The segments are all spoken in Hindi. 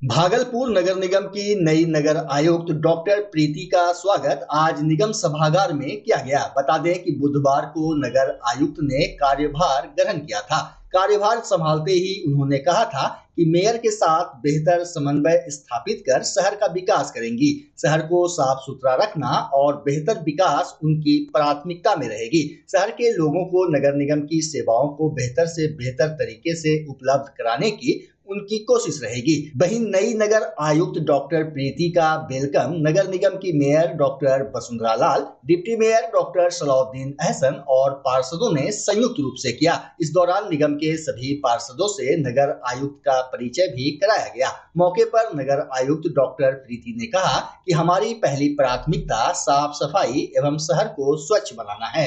भागलपुर नगर निगम की नई नगर आयुक्त डॉक्टर प्रीति का स्वागत आज निगम सभागार में किया गया। बता दें कि बुधवार को नगर आयुक्त ने कार्यभार ग्रहण किया था। कार्यभार संभालते ही उन्होंने कहा था कि मेयर के साथ बेहतर समन्वय स्थापित कर शहर का विकास करेंगी। शहर को साफ सुथरा रखना और बेहतर विकास उनकी प्राथमिकता में रहेगी। शहर के लोगों को नगर निगम की सेवाओं को बेहतर से बेहतर तरीके से उपलब्ध कराने की उनकी कोशिश रहेगी। वहीं नई नगर आयुक्त डॉक्टर प्रीति का वेलकम नगर निगम की mayor doctor Vasundhara Lal, deputy mayor doctor Salauddin Ahsan और पार्षदों ने संयुक्त रूप से किया। इस दौरान निगम के सभी पार्षदों से नगर आयुक्त का परिचय भी कराया गया। मौके पर नगर आयुक्त डॉक्टर प्रीति ने कहा कि हमारी पहली प्राथमिकता साफ सफाई एवं शहर को स्वच्छ बनाना है।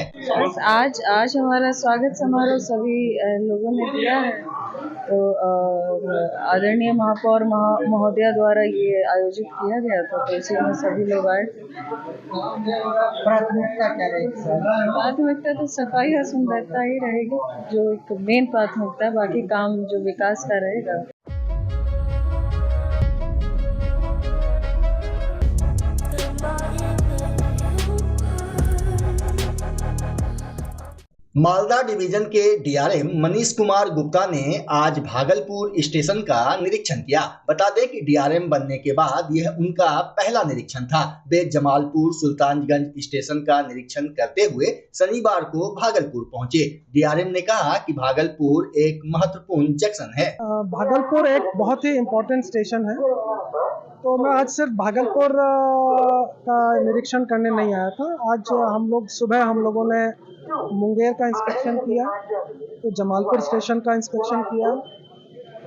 आज हमारा स्वागत समारोह सभी लोगों ने किया है। तो आदरणीय महापौर महोदया द्वारा ये आयोजित किया गया था, तो इसी में सभी लोग आए। प्राथमिकता क्या रहेगी सर? प्राथमिकता तो सफाई और सुंदरता ही रहेगी, जो एक मेन प्राथमिकता है। बाकी काम जो विकास का रहेगा। मालदा डिवीजन के डीआरएम मनीष कुमार गुप्ता ने आज भागलपुर स्टेशन का निरीक्षण किया। बता दें कि डीआरएम बनने के बाद यह उनका पहला निरीक्षण था। वे जमालपुर सुल्तानगंज स्टेशन का निरीक्षण करते हुए शनिवार को भागलपुर पहुंचे। डीआरएम ने कहा कि भागलपुर एक महत्वपूर्ण जंक्शन है। भागलपुर एक बहुत ही इम्पोर्टेंट स्टेशन है, तो मैं आज सिर्फ भागलपुर का निरीक्षण करने नहीं आया था। आज हम लोगों ने मुंगेर का इंस्पेक्शन किया, तो जमालपुर स्टेशन का इंस्पेक्शन किया,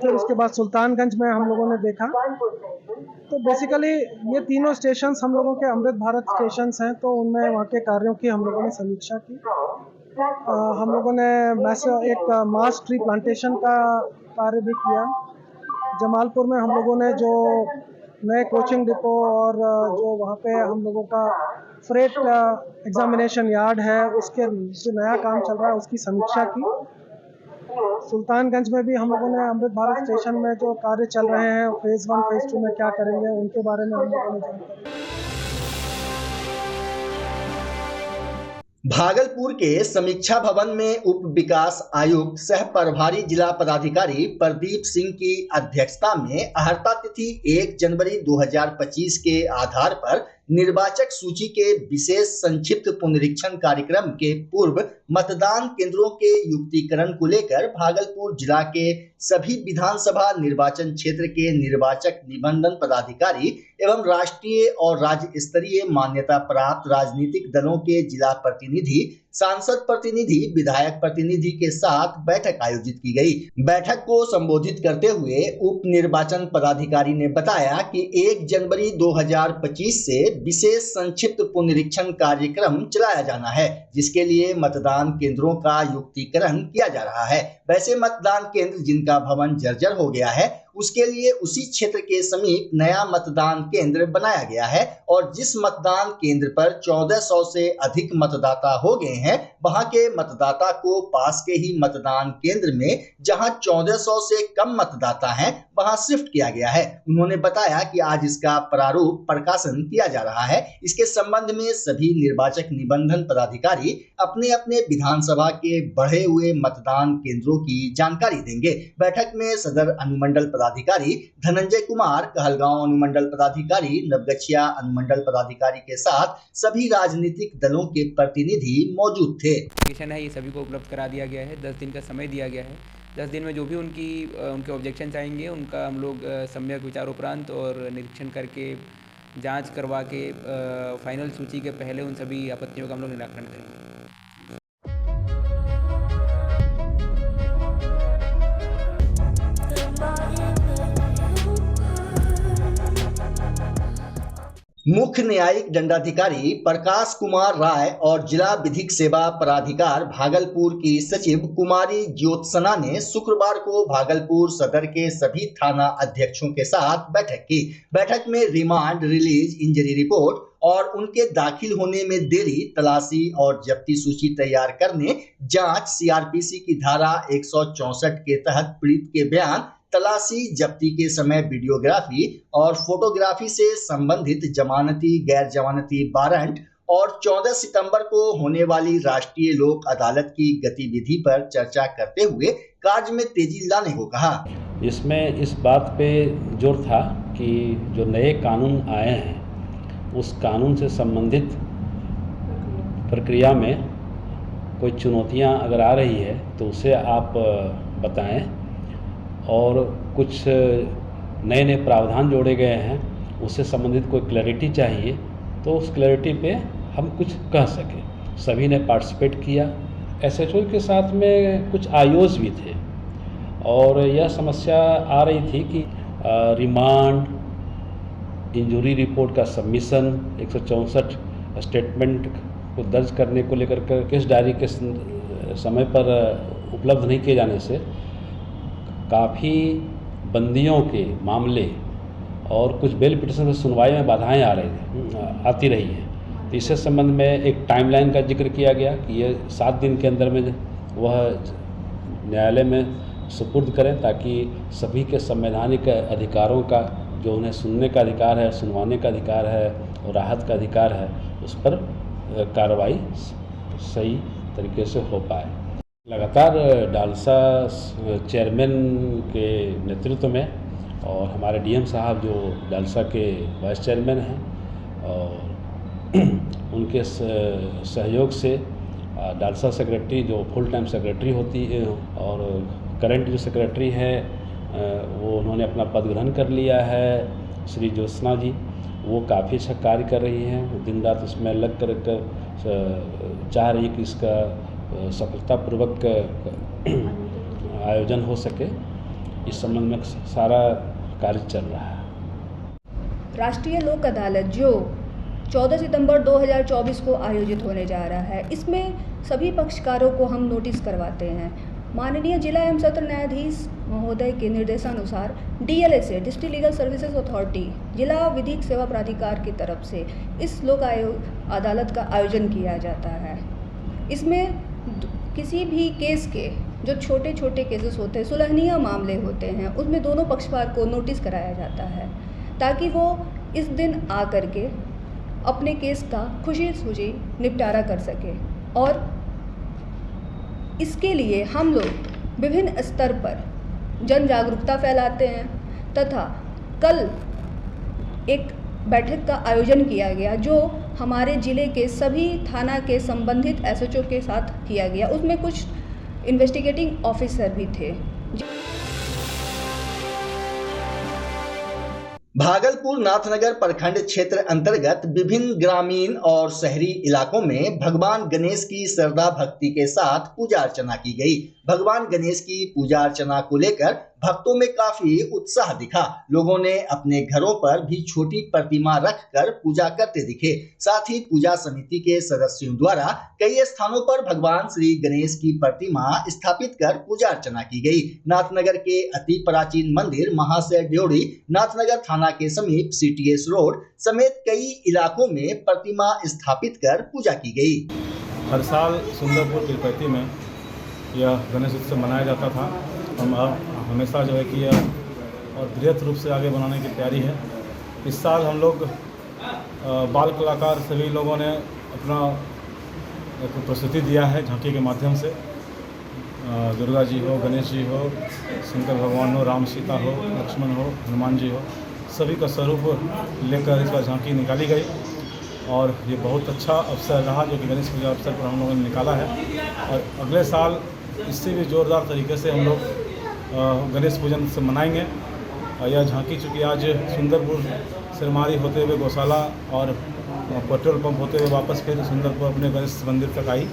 फिर उसके बाद सुल्तानगंज में हम लोगों ने देखा। तो बेसिकली ये तीनों स्टेशंस हम लोगों के अमृत भारत स्टेशंस हैं, तो उनमें वहाँ के कार्यों की हम लोगों ने समीक्षा की। हम लोगों ने एक मास ट्री प्लांटेशन का कार्य भी किया। जमालपुर में हम लोगों ने जो नए कोचिंग डिपो और जो वहाँ पे हम लोगों का फ्रेट एग्जामिनेशन यार्ड है, उसके जो नया काम चल रहा है उसकी समीक्षा की। सुल्तानगंज में भी हम लोगों ने अमृत भारत स्टेशन में जो कार्य चल रहे हैं फेज 1 फेज 2 में क्या करेंगे उनके बारे में हम लोगों ने जानकारी। भागलपुर के समीक्षा भवन में उप विकास आयुक्त सह प्रभारी जिला पदाधिकारी प्रदीप सिंह की अध्यक्षता में अहर्ता तिथि 1 जनवरी 2025 के आधार पर निर्वाचक सूची के विशेष संक्षिप्त पुनरीक्षण कार्यक्रम के पूर्व मतदान केंद्रों के युक्तिकरण को लेकर भागलपुर जिला के सभी विधानसभा निर्वाचन क्षेत्र के निर्वाचक निबंधन पदाधिकारी एवं राष्ट्रीय और राज्य स्तरीय मान्यता प्राप्त राजनीतिक दलों के जिला प्रतिनिधि, सांसद प्रतिनिधि, विधायक प्रतिनिधि के साथ बैठक आयोजित की गई। बैठक को संबोधित करते हुए उप निर्वाचन पदाधिकारी ने बताया कि 1 जनवरी 2025 से विशेष संक्षिप्त पुनरीक्षण कार्यक्रम चलाया जाना है, जिसके लिए मतदान केंद्रों का युक्तिकरण किया जा रहा है। वैसे मतदान केंद्र जिनका भवन जर्जर हो गया है उसके लिए उसी क्षेत्र के समीप नया मतदान केंद्र बनाया गया है और जिस मतदान केंद्र पर 1400 से अधिक मतदाता हो गए हैं वहां के मतदाता को पास के ही मतदान केंद्र में जहां 1400 से कम मतदाता हैं वहां शिफ्ट किया गया है। उन्होंने बताया कि आज इसका प्रारूप प्रकाशन किया जा रहा है। इसके संबंध में सभी निर्वाचक निबंधन पदाधिकारी अपने अपने विधानसभा के बढ़े हुए मतदान केंद्रों की जानकारी देंगे। बैठक में सदर अनुमंडल पदाधिकारी धनंजय कुमार, कहलगांव अनुमंडल पदाधिकारी, नवगछिया अनुमंडल पदाधिकारी के साथ सभी राजनीतिक दलों के प्रतिनिधि मौजूद थे। है ये सभी को उपलब्ध करा दिया गया है। 10 दिन का समय दिया गया है। 10 दिन में जो भी उनके ऑब्जेक्शंस आएंगे उनका हम लोग सम्यक विचारोपरांत और निरीक्षण करके जांच करवा के फाइनल सूची के पहले उन सभी आपत्तियों का हम लोग निराकरण करेंगे। मुख्य न्यायिक दंडाधिकारी प्रकाश कुमार राय और जिला विधिक सेवा प्राधिकार भागलपुर की सचिव कुमारी ज्योत्सना ने शुक्रवार को भागलपुर सदर के सभी थाना अध्यक्षों के साथ बैठक की। बैठक में रिमांड, रिलीज, इंजरी रिपोर्ट और उनके दाखिल होने में देरी, तलाशी और जब्ती सूची तैयार करने, जांच, सीआरपीसी की धारा 164 के तहत पीड़ित के बयान तलाशी जब्ती के समय वीडियोग्राफी और फोटोग्राफी से संबंधित जमानती, गैर जमानती वारंट और 14 सितंबर को होने वाली राष्ट्रीय लोक अदालत की गतिविधि पर चर्चा करते हुए कार्य में तेजी लाने को कहा। इसमें इस बात पे जोर था कि जो नए कानून आए हैं उस कानून से संबंधित प्रक्रिया में कोई चुनौतियां अगर आ रही है तो उसे आप बताएं, और कुछ नए नए प्रावधान जोड़े गए हैं उससे संबंधित कोई क्लैरिटी चाहिए तो उस क्लैरिटी पे हम कुछ कह सकें। सभी ने पार्टिसिपेट किया। एसएचओ के साथ में कुछ आईओज भी थे और यह समस्या आ रही थी कि रिमांड, इंजरी रिपोर्ट का सबमिशन, 164 स्टेटमेंट को दर्ज करने को लेकर केस डायरी के समय पर उपलब्ध नहीं किए जाने से काफ़ी बंदियों के मामले और कुछ बेल पिटिशन से सुनवाई में बाधाएं आती रही हैं। तो इससे संबंध में एक टाइमलाइन का जिक्र किया गया कि ये 7 दिन के अंदर में वह न्यायालय में सुपुर्द करें ताकि सभी के संवैधानिक अधिकारों का, जो उन्हें सुनने का अधिकार है, सुनवाने का अधिकार है और राहत का अधिकार है, उस पर कार्रवाई सही तरीके से हो पाए। लगातार डालसा चेयरमैन के नेतृत्व में और हमारे डीएम साहब जो डालसा के वाइस चेयरमैन हैं और उनके सहयोग से डालसा सेक्रेटरी जो फुल टाइम सेक्रेटरी होती है और करंट जो सेक्रेटरी है वो उन्होंने अपना पद ग्रहण कर लिया है, श्री ज्योत्सना जी, वो काफ़ी अच्छा कार्य कर रही हैं। दिन रात इसमें लग कर चाह रही कि इसका सफलतापूर्वक आयोजन हो सके। इस संबंध में सारा कार्य चल रहा है। राष्ट्रीय लोक अदालत जो 14 सितंबर 2024 को आयोजित होने जा रहा है, इसमें सभी पक्षकारों को हम नोटिस करवाते हैं। माननीय जिला एवं सत्र न्यायाधीश महोदय के निर्देशानुसार DLSA district legal services authority जिला विधिक सेवा प्राधिकार की तरफ से इस लोक अदालत का आयोजन किया जाता है। इसमें किसी भी केस के जो छोटे छोटे केसेस होते हैं, सुलहनीय मामले होते हैं, उसमें दोनों पक्षकार को नोटिस कराया जाता है ताकि वो इस दिन आ कर के अपने केस का खुशी खुशी निपटारा कर सके। और इसके लिए हम लोग विभिन्न स्तर पर जन जागरूकता फैलाते हैं तथा कल एक बैठक का आयोजन किया गया जो हमारे ज़िले के सभी थाना के संबंधित SHO के साथ किया गया। उसमें कुछ इन्वेस्टिगेटिंग ऑफिसर भी थे। भागलपुर नाथनगर प्रखंड क्षेत्र अंतर्गत विभिन्न ग्रामीण और शहरी इलाकों में भगवान गणेश की श्रद्धा भक्ति के साथ पूजा अर्चना की गई। भगवान गणेश की पूजा अर्चना को लेकर भक्तों में काफी उत्साह दिखा। लोगों ने अपने घरों पर भी छोटी प्रतिमा रखकर पूजा करते दिखे। साथ ही पूजा समिति के सदस्यों द्वारा कई स्थानों पर भगवान श्री गणेश की प्रतिमा स्थापित कर पूजा अर्चना की गई। नाथनगर के अति प्राचीन मंदिर महाशय ड्योढ़ी, नाथनगर थाना के समीप CTS रोड समेत कई इलाकों में प्रतिमा स्थापित कर पूजा की गई। हर साल सुंदरपुर तिलपैती में यह गणेश उत्सव मनाया जाता था। हम हमेशा जो है कि यह और बृहत रूप से आगे बनाने की तैयारी है। इस साल हम लोग बाल कलाकार सभी लोगों ने अपना एक प्रस्तुति दिया है झांकी के माध्यम से। दुर्गा जी हो, गणेश जी हो, शंकर भगवान हो, राम सीता हो, लक्ष्मण हो, हनुमान जी हो, सभी का स्वरूप लेकर इस बार झांकी निकाली गई और ये बहुत अच्छा अवसर रहा जो कि गणेश पूजा अवसर पर हम लोगों ने निकाला है। और अगले साल इससे भी ज़ोरदार तरीके से हम लोग गणेश पूजन से मनाएंगे। यह झांकी चूँकि आज सुंदरपुर सिरमारी होते हुए गौशाला और पेट्रोल पंप होते हुए वापस फिर सुंदरपुर अपने गणेश मंदिर तक आई।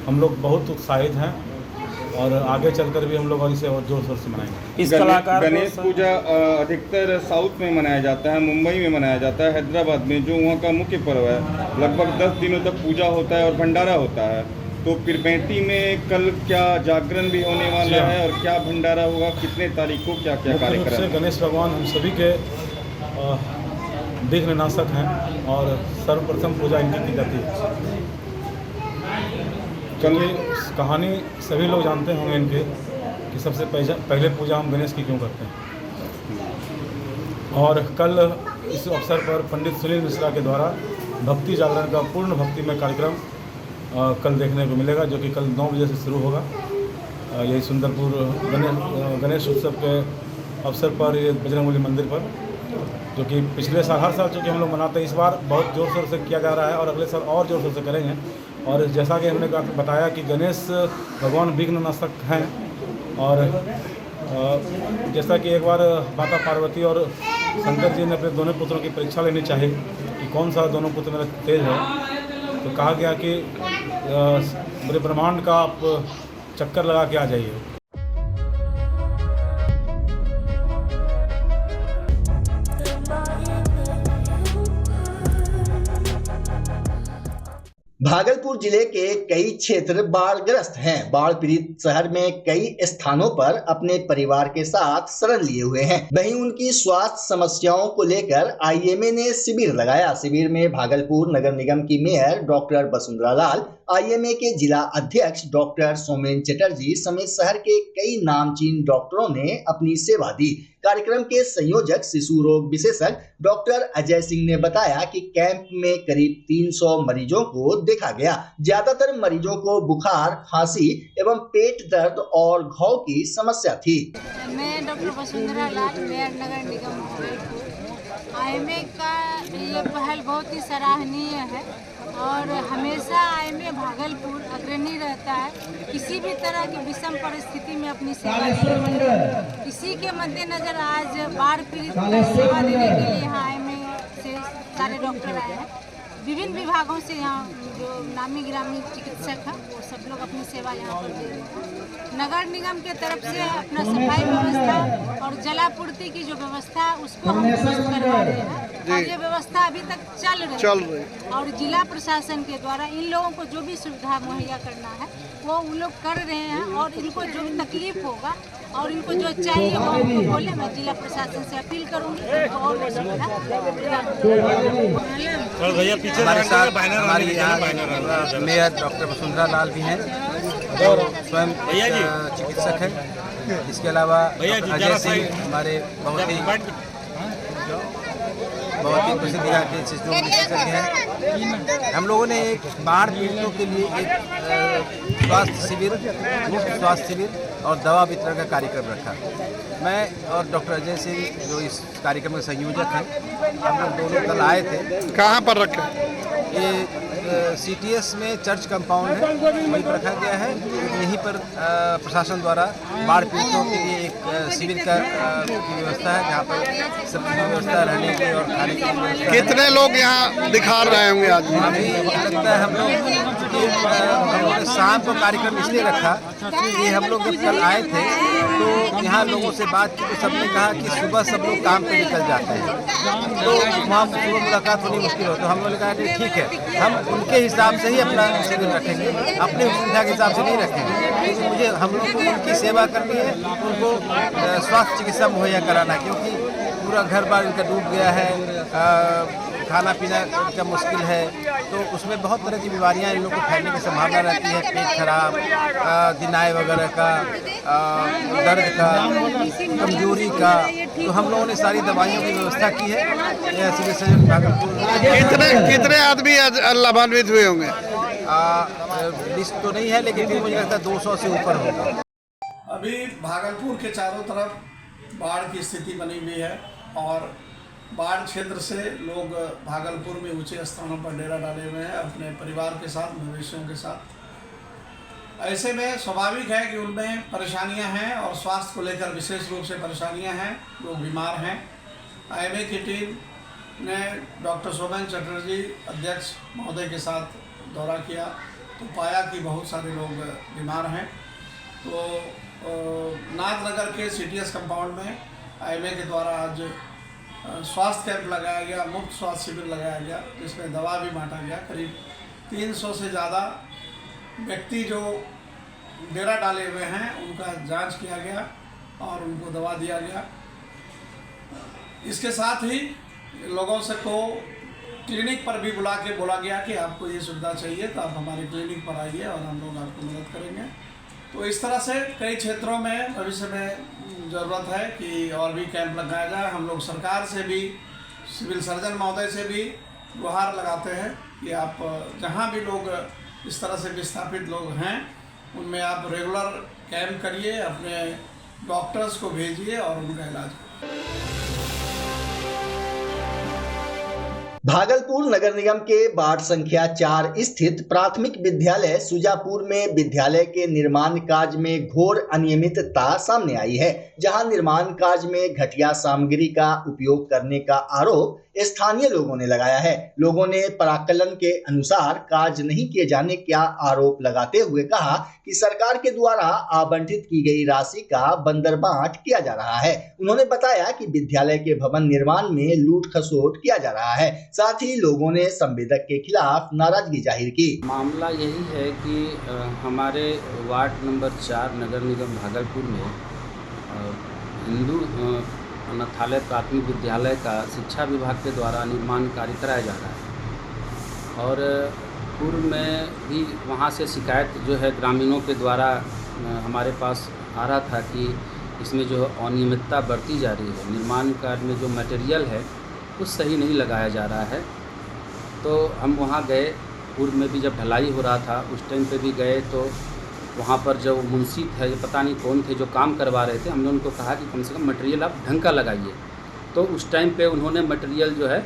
हम लोग बहुत उत्साहित हैं और आगे चलकर भी हम लोग इसे और जोर शोर से मनाएंगे। इस कलाकार गणेश पूजा अधिकतर साउथ में मनाया जाता है, मुंबई में मनाया जाता है, हैदराबाद में जो वहाँ का मुख्य पर्व है। लगभग 10 दिनों तक पूजा होता है और भंडारा होता है। तो पिरपैंती में कल क्या जागरण भी होने वाला है और क्या भंडारा होगा, कितने तारीख को क्या क्या कार्यक्रम है? गणेश भगवान हम सभी के विघ्ननाशक हैं और सर्वप्रथम पूजा इनकी की जाती है। कल कहानी सभी लोग जानते होंगे इनके कि सबसे पहले पूजा हम गणेश की क्यों करते हैं। और कल इस अवसर पर पंडित सुनील मिश्रा के द्वारा भक्ति जागरण का पूर्ण भक्तिमय कार्यक्रम कल देखने को मिलेगा, जो कि कल 9 बजे से शुरू होगा। यही सुंदरपुर गणेश उत्सव के अवसर पर ये बजरंगबली मंदिर पर, जो कि पिछले साल हर साल चूँकि हम लोग मनाते हैं, इस बार बहुत ज़ोर शोर से किया जा रहा है और अगले साल और ज़ोर शोर से करेंगे। और जैसा कि हमने बताया कि गणेश भगवान विघ्न नाशक हैं, और जैसा कि एक बार माता पार्वती और शंकर जी ने अपने दोनों पुत्रों की परीक्षा लेनी चाहिए कि कौन सा दोनों पुत्र मेरा तेज है, तो कहा गया कि पूरे ब्रह्मांड का आप चक्कर लगा के आ जाइए। भागलपुर जिले के कई क्षेत्र बाढ़ग्रस्त हैं। बाढ़ पीड़ित शहर में कई स्थानों पर अपने परिवार के साथ शरण लिए हुए हैं। वहीं उनकी स्वास्थ्य समस्याओं को लेकर आईएमए ने शिविर लगाया। शिविर में भागलपुर नगर निगम की मेयर डॉक्टर वसुंधरा लाल, आईएमए के जिला अध्यक्ष डॉक्टर सोमेन चटर्जी समेत शहर के कई नामचीन डॉक्टरों ने अपनी सेवा दी। कार्यक्रम के संयोजक शिशु रोग विशेषज्ञ डॉक्टर अजय सिंह ने बताया कि कैंप में करीब 300 मरीजों को देखा गया। ज्यादातर मरीजों को बुखार, खांसी एवं पेट दर्द और घाव की समस्या थी। मैं डॉक्टर वसुंधरा लाल, मेयर नगर निगम भागलपुर। आईएमए का ये पहल बहुत ही सराहनीय है और हमेशा आईएमए भागलपुर अग्रणी रहता है किसी भी तरह की विषम परिस्थिति में अपनी सेवा देने है। इसी के मद्देनजर आज बाढ़ पीड़ित को सेवा देने के लिए यहाँ आईएमए से सारे डॉक्टर आए हैं। विभिन्न विभागों से यहाँ जो नामी गिरामी चिकित्सक है वो सब लोग अपनी सेवा यहाँ पर दे रहे हैं। नगर निगम के तरफ से अपना सफाई व्यवस्था और जलापूर्ति की जो व्यवस्था है उसको हम दुरुस्त करवा रहे हैं और ये व्यवस्था अभी तक चल रही है। और जिला प्रशासन के द्वारा इन लोगों को जो भी सुविधा मुहैया करना है वो उन लोग कर रहे हैं और इनको जो भी तकलीफ होगा और इनको जो चाहिए वो उनको बोले। मैं जिला प्रशासन से अपील करूँगी और हमारे साथ हमारी यहाँ मेयर डॉक्टर वसुंधरा लाल भी हैं, स्वयं चिकित्सक हैं। इसके अलावा अजय सिंह हमारे बहुत ही प्रसिद्ध यहाँ के शिशु विशेषज्ञ हैं। हम लोगों ने एक बाढ़ पीड़ितों के लिए एक स्वास्थ्य शिविर, मुफ्त स्वास्थ्य शिविर और दवा वितरण का कार्यक्रम रखा। मैं और डॉक्टर अजय सिंह जो इस कार्यक्रम के संयोजक हैं, हम लोग दोनों कल आए थे। कहाँ पर रखा? ये CTS में चर्च कंपाउंड है, वहीं पर रखा गया है। यहीं पर प्रशासन द्वारा बाढ़ पीड़ितों के लिए एक शिविर का व्यवस्था है, जहाँ पर सब की व्यवस्था रहने की और खाने की व्यवस्था। कितने लोग यहाँ दिखा रहे होंगे आज? अभी लगता है हम लोग शाम को कार्यक्रम इसलिए रखा कि हम लोग जब कल आए थे तो यहाँ लोगों से बात की तो सबने कहा कि सुबह सब लोग काम पे निकल जाते हैं, तो वहाँ सुबह मुलाकात होनी मुश्किल हो। तो हम लोगों ने कहा कि ठीक है, हम उनके हिसाब से ही अपना शिविर रखेंगे, अपनी सुविधा के हिसाब से नहीं रखेंगे, क्योंकि मुझे हम लोग को उनकी सेवा करनी है, उनको स्वास्थ्य चिकित्सा मुहैया कराना है, क्योंकि पूरा घर बार इनका डूब गया है, खाना पीना इनका मुश्किल है, तो उसमें बहुत तरह की बीमारियां इन लोगों को फैलने की संभावना रहती है। पेट खराब, दिनाय वगैरह का, दर्द का, कमजोरी का, तो हम लोगों ने सारी दवाइयों की व्यवस्था की है। सिविल सर्जन भागलपुर कितने आदमी लाभान्वित हुए होंगे? लिस्ट तो नहीं है, लेकिन फिर मुझे लगता है 200 से ऊपर होगा। अभी भागलपुर के चारों तरफ बाढ़ की स्थिति बनी हुई है और बाढ़ क्षेत्र से लोग भागलपुर में ऊंचे स्थानों पर डेरा डाले हुए हैं अपने परिवार के साथ, मवेशियों के साथ। ऐसे में स्वाभाविक है कि उनमें परेशानियां हैं और स्वास्थ्य को लेकर विशेष रूप से परेशानियां हैं, लोग बीमार हैं। आईएमए की टीम ने डॉक्टर सोमेन चटर्जी अध्यक्ष महोदय के साथ दौरा किया तो पाया कि बहुत सारे लोग बीमार हैं। तो नाथनगर के CTS कंपाउंड में आईएमए के द्वारा आज स्वास्थ्य कैंप लगाया गया, मुफ्त स्वास्थ्य शिविर लगाया गया, जिसमें दवा भी बांटा गया। करीब 300 से ज़्यादा व्यक्ति जो डेरा डाले हुए हैं उनका जांच किया गया और उनको दवा दिया गया। इसके साथ ही लोगों से को क्लिनिक पर भी बुला के बोला गया कि आपको ये सुविधा चाहिए तो आप हमारे क्लिनिक पर आइए और हम लोग आपको मदद करेंगे। तो इस तरह से कई क्षेत्रों में भविष्य में ज़रूरत है कि और भी कैंप लगाया जाए। हम लोग सरकार से भी, सिविल सर्जन महोदय से भी गुहार लगाते हैं कि आप जहाँ भी लोग इस तरह से विस्थापित लोग हैं उनमें आप रेगुलर कैंप करिए, अपने डॉक्टर्स को भेजिए और उनका इलाज करिए। भागलपुर नगर निगम के वार्ड संख्या 4 स्थित प्राथमिक विद्यालय सुजापुर में विद्यालय के निर्माण कार्य में घोर अनियमितता सामने आई है, जहां निर्माण कार्य में घटिया सामग्री का उपयोग करने का आरोप स्थानीय लोगों ने लगाया है। लोगों ने पराकलन के अनुसार कार्य नहीं किए जाने का आरोप लगाते हुए कहा कि सरकार के द्वारा आवंटित की गई राशि का बंदरबांट किया जा रहा है। उन्होंने बताया कि विद्यालय के भवन निर्माण में लूट खसोट किया जा रहा है। साथ ही लोगों ने संवेदक के खिलाफ नाराजगी जाहिर की। मामला यही है कि हमारे वार्ड नंबर 4 नगर निगम भागलपुर में हिंदू अनाथालय प्राथमिक विद्यालय का शिक्षा विभाग के द्वारा निर्माण कार्य कराया जा रहा है और पूर्व में भी वहाँ से शिकायत जो है ग्रामीणों के द्वारा हमारे पास आ रहा था कि इसमें जो अनियमितता बरती जा रही है। निर्माण कार्य में जो मटेरियल है वो सही नहीं लगाया जा रहा है। तो हम वहाँ गए, पूर्व में भी जब ढलाई हो रहा था उस टाइम पे भी गए, तो वहाँ पर जो मुंशी थे, पता नहीं कौन थे, जो काम करवा रहे थे, हमने उनको कहा कि कम से कम मटेरियल आप ढंग का लगाइए। तो उस टाइम पे उन्होंने मटेरियल जो है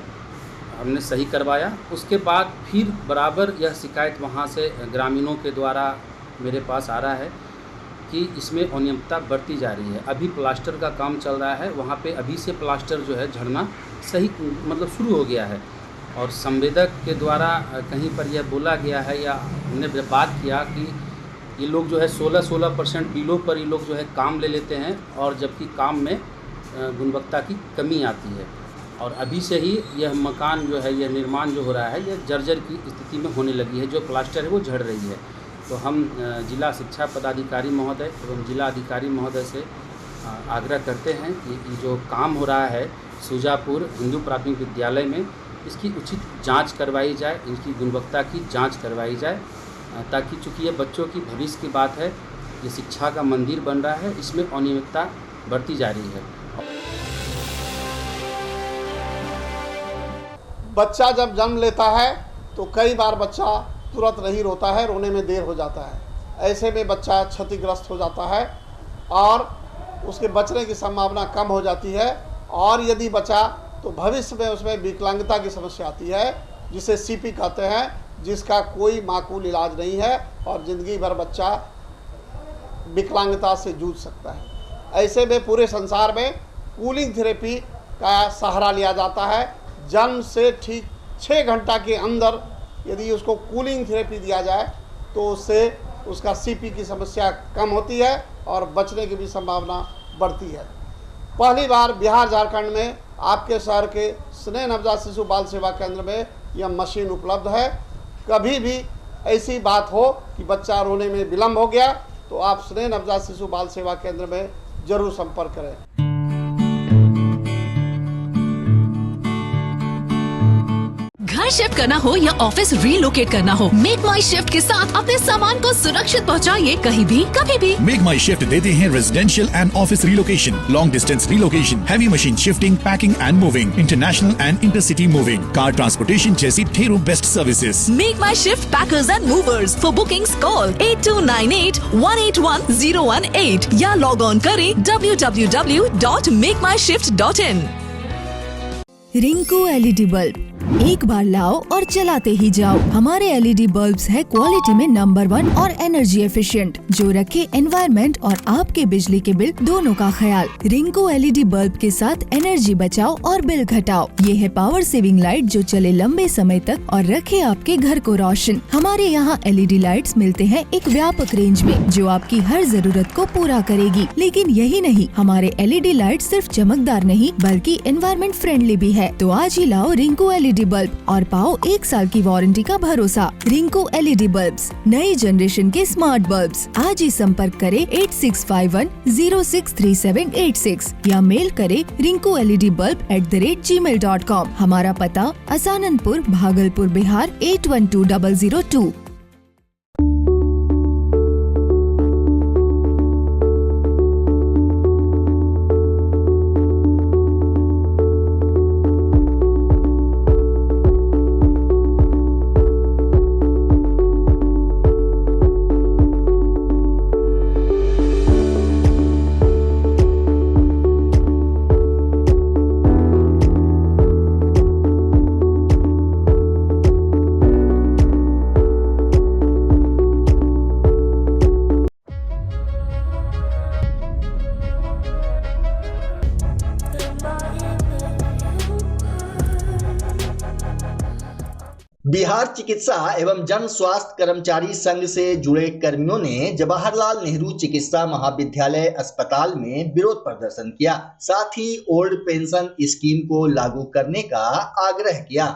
हमने सही करवाया। उसके बाद फिर बराबर यह शिकायत वहाँ से ग्रामीणों के द्वारा मेरे पास आ रहा है कि इसमें अनियमितता बरती जा रही है। अभी प्लास्टर का काम चल रहा है, वहाँ पे अभी से प्लास्टर जो है झड़ना सही मतलब शुरू हो गया है और संवेदक के द्वारा कहीं पर यह बोला गया है या हमने बात किया कि ये लोग जो है 16% बिलों पर ये लोग जो है काम ले लेते हैं और जबकि काम में गुणवत्ता की कमी आती है। और अभी से ही यह मकान जो है, यह निर्माण जो हो रहा है, यह जर्जर की स्थिति में होने लगी है। जो प्लास्टर है वो झड़ रही है। तो हम जिला शिक्षा पदाधिकारी महोदय एवं जिला अधिकारी महोदय से आग्रह करते हैं कि जो काम हो रहा है सुजापुर हिंदू प्राथमिक विद्यालय में, इसकी उचित जांच करवाई जाए, इनकी गुणवत्ता की जांच करवाई जाए, ताकि चूँकि ये बच्चों की भविष्य की बात है, ये शिक्षा का मंदिर बन रहा है, इसमें अनियमितता बढ़ती जा रही है। बच्चा जब जन्म लेता है तो कई बार बच्चा तुरंत नहीं रोता है, रोने में देर हो जाता है। ऐसे में बच्चा क्षतिग्रस्त हो जाता है और उसके बचने की संभावना कम हो जाती है। और यदि बचा तो भविष्य में उसमें विकलांगता की समस्या आती है, जिसे सीपी कहते हैं, जिसका कोई माकूल इलाज नहीं है और ज़िंदगी भर बच्चा विकलांगता से जूझ सकता है। ऐसे में पूरे संसार में कूलिंग थेरेपी का सहारा लिया जाता है। जन्म से ठीक 6 घंटा के अंदर यदि उसको कूलिंग थेरेपी दिया जाए तो उससे उसका सीपी की समस्या कम होती है और बचने की भी संभावना बढ़ती है। पहली बार बिहार झारखंड में आपके शहर के स्नेह नवजात शिशु बाल सेवा केंद्र में यह मशीन उपलब्ध है। कभी भी ऐसी बात हो कि बच्चा रोने में विलम्ब हो गया तो आप स्नेह नवजात शिशु बाल सेवा केंद्र में जरूर संपर्क करें। घर शिफ्ट करना हो या ऑफिस रीलोकेट करना हो, मेक माई शिफ्ट के साथ अपने सामान को सुरक्षित पहुंचाइए कहीं भी कभी भी। मेक माई शिफ्ट देते हैं residential and office relocation, long distance relocation, heavy machine shifting, packing and moving, international and intercity moving, car transportation जैसी ढेरों best services. Make my shift packers and movers. For bookings call 8298-181-018 या लॉग ऑन करें www.makemyshift.in। रिंकू एलईडी बल्ब एक बार लाओ और चलाते ही जाओ। हमारे एलईडी बल्ब्स है क्वालिटी में नंबर 1 और एनर्जी एफिशिएंट, जो रखे एनवायरनमेंट और आपके बिजली के बिल दोनों का ख्याल। रिंकू एलईडी बल्ब के साथ एनर्जी बचाओ और बिल घटाओ। ये है पावर सेविंग लाइट जो चले लंबे समय तक और रखे आपके घर को रोशन। हमारे यहाँ एलईडी लाइट्स मिलते हैं एक व्यापक रेंज में, जो आपकी हर जरूरत को पूरा करेगी। लेकिन यही नहीं, हमारे एलईडी लाइट सिर्फ चमकदार नहीं बल्कि एनवायरनमेंट फ्रेंडली भी है। तो आज ही लाओ रिंकू एलईडी बल्ब और पाओ 1 साल की वारंटी का भरोसा। रिंकू एलईडी बल्ब्स, नई जनरेशन के स्मार्ट बल्ब्स। आज ही संपर्क करें 8651063786 या मेल करें rinkooledbulb@gmail.com। हमारा पता असाननपुर, भागलपुर, बिहार 812002। बिहार चिकित्सा एवं जन स्वास्थ्य कर्मचारी संघ से जुड़े कर्मियों ने जवाहरलाल नेहरू चिकित्सा महाविद्यालय अस्पताल में विरोध प्रदर्शन किया, साथ ही ओल्ड पेंशन स्कीम को लागू करने का आग्रह किया।